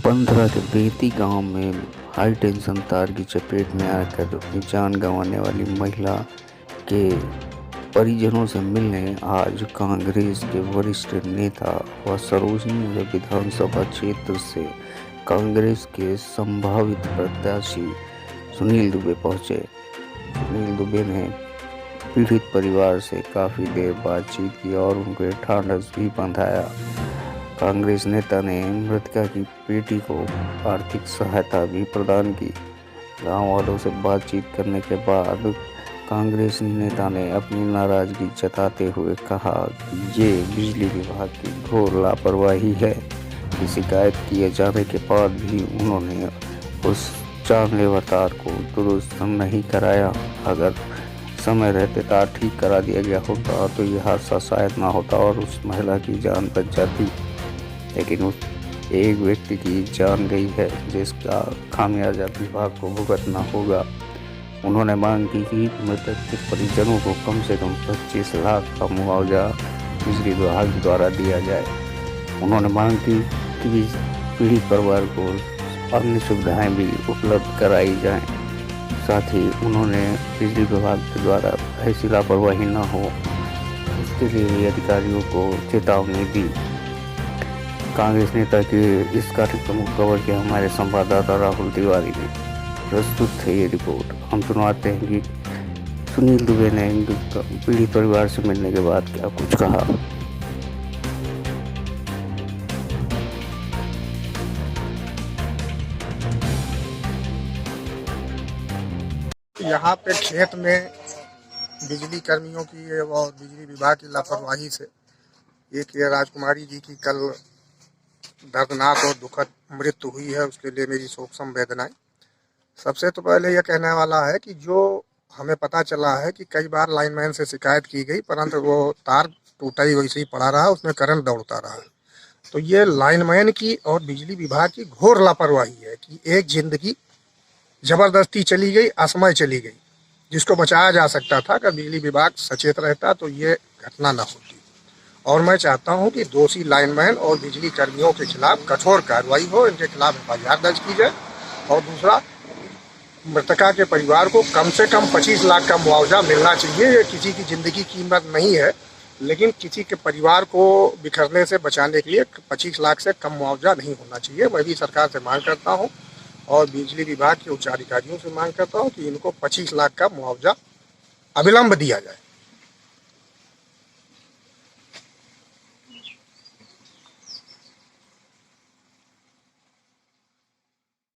बंदरा के बेती गांव में हाई टेंशन तार की चपेट में आकर अपनी जान गंवाने वाली महिला के परिजनों से मिलने आज कांग्रेस के वरिष्ठ नेता व सरोजनी विधानसभा क्षेत्र से कांग्रेस के संभावित प्रत्याशी सुनील दुबे पहुंचे। सुनील दुबे ने पीड़ित परिवार से काफ़ी देर बातचीत की और उनको ढांढस भी बंधाया। कांग्रेस नेता ने मृतका की बेटी को आर्थिक सहायता भी प्रदान की। गांव वालों से बातचीत करने के बाद कांग्रेस नेता ने अपनी नाराजगी जताते हुए कहा कि ये बिजली विभाग की घोर लापरवाही है कि शिकायत किए जाने के बाद भी उन्होंने उस जानलेवा तार को दुरुस्त नहीं कराया। अगर समय रहते तार ठीक करा दिया गया होता तो यह हादसा शायद ना होता और उस महिला की जान बच जाती, लेकिन उस एक व्यक्ति की जान गई है जिसका खामियाजा विभाग को भुगतना होगा। उन्होंने मांग की कि मृतक के परिजनों को कम से कम 25 लाख का मुआवजा बिजली विभाग द्वारा दिया जाए। उन्होंने मांग की कि पीड़ित परिवार को अन्य सुविधाएं भी उपलब्ध कराई जाएं। साथ ही उन्होंने बिजली विभाग के द्वारा ऐसी लापरवाही न हो इसके लिए भी अधिकारियों को चेतावनी दी। कांग्रेस नेता के इस कार्यक्रम को कवर किया हमारे संवाददाता राहुल तिवारी ने। प्रस्तुत है ये रिपोर्ट। हम सुनवाते हैं कि सुनील दुबे ने पीड़ित परिवार से मिलने के बाद क्या कुछ कहा। यहाँ पे खेत में बिजली कर्मियों की और बिजली विभाग की लापरवाही से एक ये राजकुमारी जी की कल दर्दनाक और दुखद मृत्यु हुई है। उसके लिए मेरी शोक संवेदनाएं। सबसे तो पहले यह कहने वाला है कि जो हमें पता चला है कि कई बार लाइनमैन से शिकायत की गई, परंतु वो तार टूटा ही वैसे ही पड़ा रहा, उसमें करंट दौड़ता रहा। तो ये लाइनमैन की और बिजली विभाग की घोर लापरवाही है कि एक जिंदगी जबरदस्ती चली गई, असमय चली गई, जिसको बचाया जा सकता था। अगर बिजली विभाग सचेत रहता तो ये घटना न होती। और मैं चाहता हूं कि दोषी लाइनमैन और बिजली कर्मियों के खिलाफ कठोर कार्रवाई हो, इनके खिलाफ एफआईआर दर्ज की जाए। और दूसरा, मृतका के परिवार को कम से कम 25 लाख का मुआवजा मिलना चाहिए। ये किसी की ज़िंदगी की कीमत नहीं है, लेकिन किसी के परिवार को बिखरने से बचाने के लिए 25 लाख से कम मुआवजा नहीं होना चाहिए। मैं भी सरकार से मांग करता हूँ और बिजली विभाग के उच्च अधिकारियों से मांग करता हूँ कि इनको 25 लाख का मुआवजा अविलंब दिया जाए।